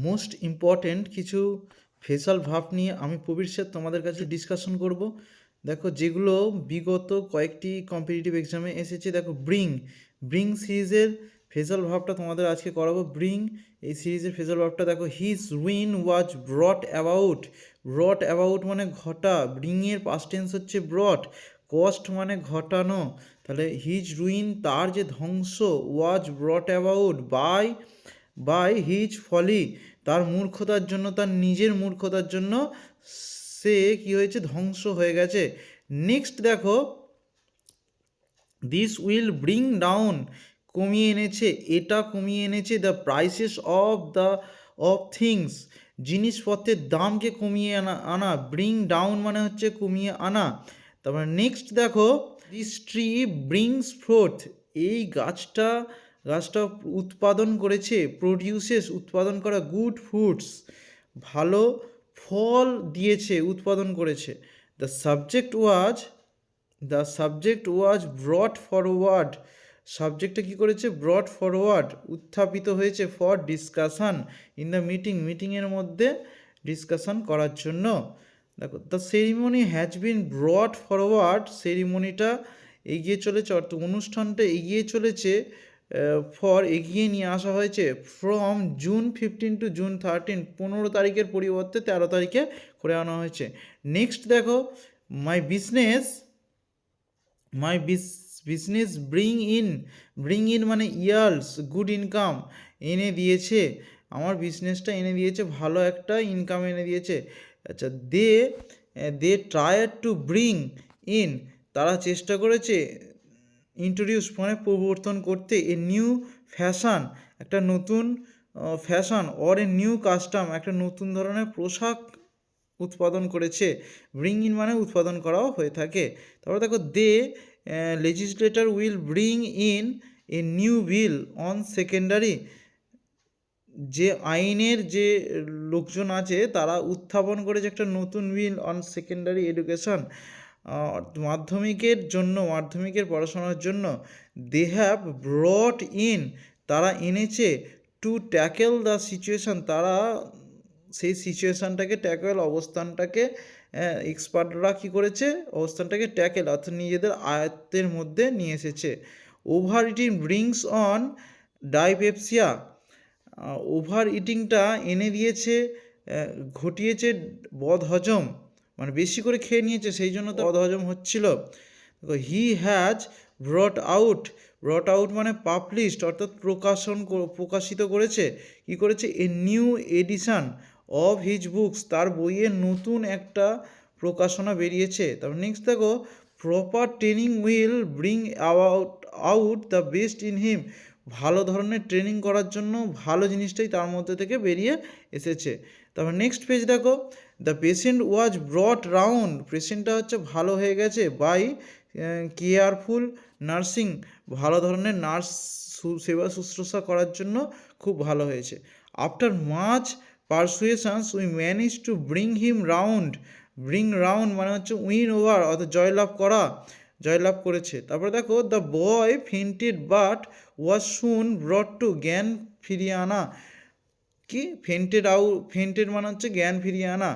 Most important কিছু facial verb নিয়ে আমি প্রবীর স্যার তোমাদের কাছে ডিসকাশন করব। দেখো যেগুলো বিগত কয়েকটি কম্পিটিটিভ এক্সামে এসেছে। দেখো ব্রিং সিরিজের ফেসাল ভার্বটা তোমাদের আজকে করাবো। ব্রিং এই সিরিজের ফেসাল ভার্বটা দেখো, হিজ রুইন ওয়াজ ব্রট অ্যাবাউট মানে ঘটা, ব্রিংয়ের পাস্ট টেন্স হচ্ছে ব্রট, কস্ট মানে ঘটানো। তাহলে হিজ রুইন তার যে ধ্বংস, ওয়াজ ব্রট অ্যাবাউট বাই হিজ ফলি তার মূর্খতার জন্য, তার নিজের মূর্খতার জন্য সে কি হয়েছে, ধ্বংস হয়ে গেছে। নেক্সট দেখো, দিস উইল ব্রিং ডাউন কমিয়ে এনেছে, এটা কমিয়ে এনেছে দ্য প্রাইসেস অফ থিংস জিনিসপত্রের দামকে কমিয়ে আনা ব্রিং ডাউন মানে হচ্ছে কমিয়ে আনা। তারপরে নেক্সট দেখো, দিস ট্রি ব্রিংস ফোর্থ এই গাছটা উৎপাদন করেছে, প্রডিউসেস উৎপাদন করা, গুড ফ্রুটস ভালো ফল দিয়েছে, উৎপাদন করেছে। দ্য সাবজেক্ট ওয়াজ ব্রট ফরওয়ার্ড সাবজেক্টটা কী করেছে, ব্রট ফরওয়ার্ড উত্থাপিত হয়েছে, ফর ডিসকাশন ইন দ্য মিটিংয়ের মধ্যে ডিসকাশন করার জন্য। দেখো, the ceremony has been brought forward সেরিমনিটা এগিয়ে চলেছে, অর্থাৎ অনুষ্ঠানটা এগিয়ে চলেছে, এগিয়ে নিয়ে আসা হয়েছে ফ্রম জুন 15 টু জুন 13, 15 তারিখের পরিবর্তে 13 তারিখে করে আনা হয়েছে। নেক্সট দেখো, মাই বিজনেস ব্রিং ইন মানে ইয়ার্স গুড ইনকাম এনে দিয়েছে, আমার বিজনেসটা এনে দিয়েছে ভালো একটা ইনকাম এনে দিয়েছে। আচ্ছা, দে ট্রায়ার টু ব্রিং ইন তারা চেষ্টা করেছে, ইন্ট্রোডিউস মানে প্রবর্তন করতে, এ নিউ ফ্যাশন একটা নতুন fashion, or a new custom একটা নতুন ধরনের পোশাক উৎপাদন করেছে। ব্রিং ইন মানে উৎপাদন করাও হয়ে থাকে। তারপর দেখো, legislator will bring in a new bill on secondary যে আইনের যে লোকজন আছে তারা উত্থাপন করেছে একটা নতুন বিল অন সেকেন্ডারি এডুকেশন মাধ্যমিকের পড়াশোনার জন্য। দে হ্যাভ ব্রট ইন তারা এনেছে, টু ট্যাকেল দ্য সিচুয়েশান তারা সেই সিচুয়েশানটাকে অবস্থানটাকে এক্সপার্টরা কী করেছে, অবস্থানটাকে ট্যাকেল অর্থাৎ নিজেদের আয়ত্তের মধ্যে নিয়ে এসেছে। Overeating brings on dyspepsia ওভার ইটিংটা এনে দিয়েছে, ঘটিয়েছে বদহজম মানে বেশি করে খেয়ে নিয়েছে সেই জন্য তো বদহজম হচ্ছিল। হি হ্যাজ ব্রট আউট মানে পাবলিশড অর্থাৎ প্রকাশিত করেছে, কি করেছে, a new edition of his books তার বইয়ের নতুন একটা প্রকাশনা বেরিয়েছে। তারপর নেক্সট দেখো, proper training will bring out the best in him ভালো ধরনের ট্রেনিং করার জন্য ভালো জিনিসটাই তার মধ্যে থেকে বেরিয়ে এসেছে। তারপর নেক্সট পেজ দেখো, the patient was brought round পেশেন্টটা হচ্ছে ভালো হয়ে গেছে, বাই কেয়ারফুল নার্সিং ভালো ধরনের নার্স সেবা শুশ্রূষা করার জন্য খুব ভালো হয়েছে। After much persuasions we manage to bring round মানে হচ্ছে উইন ওভার অর্থাৎ জয়লাভ করেছে। তারপরে দেখো, the boy fainted but was soon brought to জ্ঞান ফিরিয়ে আনা, কি ফেন্টেড মানে হচ্ছে জ্ঞান ফিরিয়ে আনা,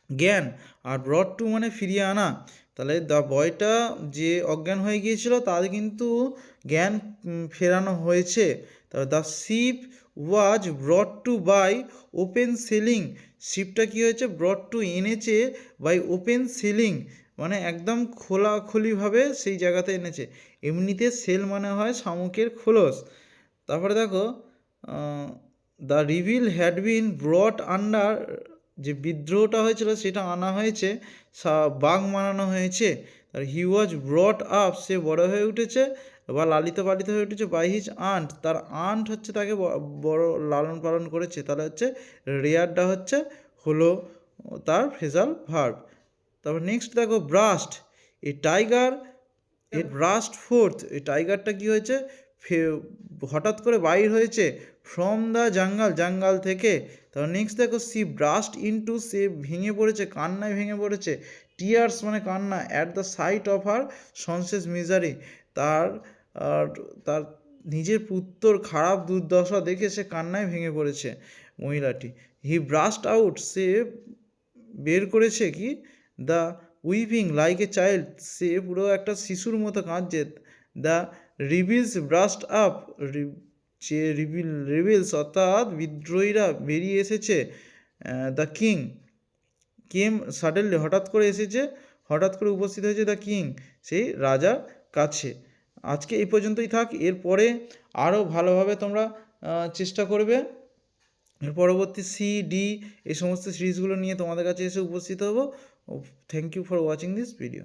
জ্ঞান, আর ব্রট টু মানে ফিরিয়ে আনা। তাহলে দ্য বয়টা যে অজ্ঞান হয়ে গিয়েছিল তার কিন্তু জ্ঞান ফেরানো হয়েছে। তারপর the ship was brought to by open sailing শিপটা কী হয়েছে, ব্রট টু এনেছে বাই ওপেন সেলিং মানে একদম খোলাখুলিভাবে সেই জায়গাতে এনেছে। এমনিতে সেল মানে হয় শামুকের খোলস। তারপরে দেখো, the reveal had been ব্রট under যে বিদ্রোহটা হয়েছিল সেটা আনা হয়েছে, বাঘ মানানো হয়েছে। আর হি ওয়াজ ব্রট আপ সে বড় হয়ে উঠেছে বা লালিত পালিত হয়ে উঠেছে, বাই হিজ আন্ট তার আন্ট হচ্ছে তাকে বড় লালন পালন করেছে। তাহলে হচ্ছে রেয়ারটা হলো তার ফ্রেজাল ভার্ব। তারপর নেক্সট দেখো, ব্রাস্ট ফোর্থ এই টাইগারটা কি হয়েছে, হঠাৎ করে বাইর হয়েছে, ফ্রম দ্য জঙ্গল থেকে। তারপর নেক্সট দেখো, সি ব্রাস্ট ইনটু সে ভেঙে পড়েছে, কান্নায় ভেঙে পড়েছে, টিয়ার্স মানে কান্না, at the sight of her son's misery তার নিজের পুত্রর খারাপ দুর্দশা দেখে সে কান্নায় ভেঙে পড়েছে মহিলাটি। হি ব্রাস্ট আউট, সে বের করেছে কি, দ্য উইভিং লাইক এ চাইল্ড, সে পুরো একটা শিশুর মতো কাঁদছে। দ্য রিবিলস ব্রাস্ট আপ, যে রিবিলস অর্থাৎ বিদ্রোহীরা বেরিয়ে এসেছে। দ্য কিং কেম সাডেনলি, হঠাৎ করে এসেছে, হঠাৎ করে উপস্থিত হয়েছে দ্য কিং, সেই রাজার কাছে। আজকে এই পর্যন্তই থাক। এরপরে আরও ভালোভাবে তোমরা চেষ্টা করবে। এর পরবর্তী সি ডি এই সমস্ত সিরিজগুলো নিয়ে তোমাদের কাছে এসে উপস্থিত হব। Thank you for watching this video.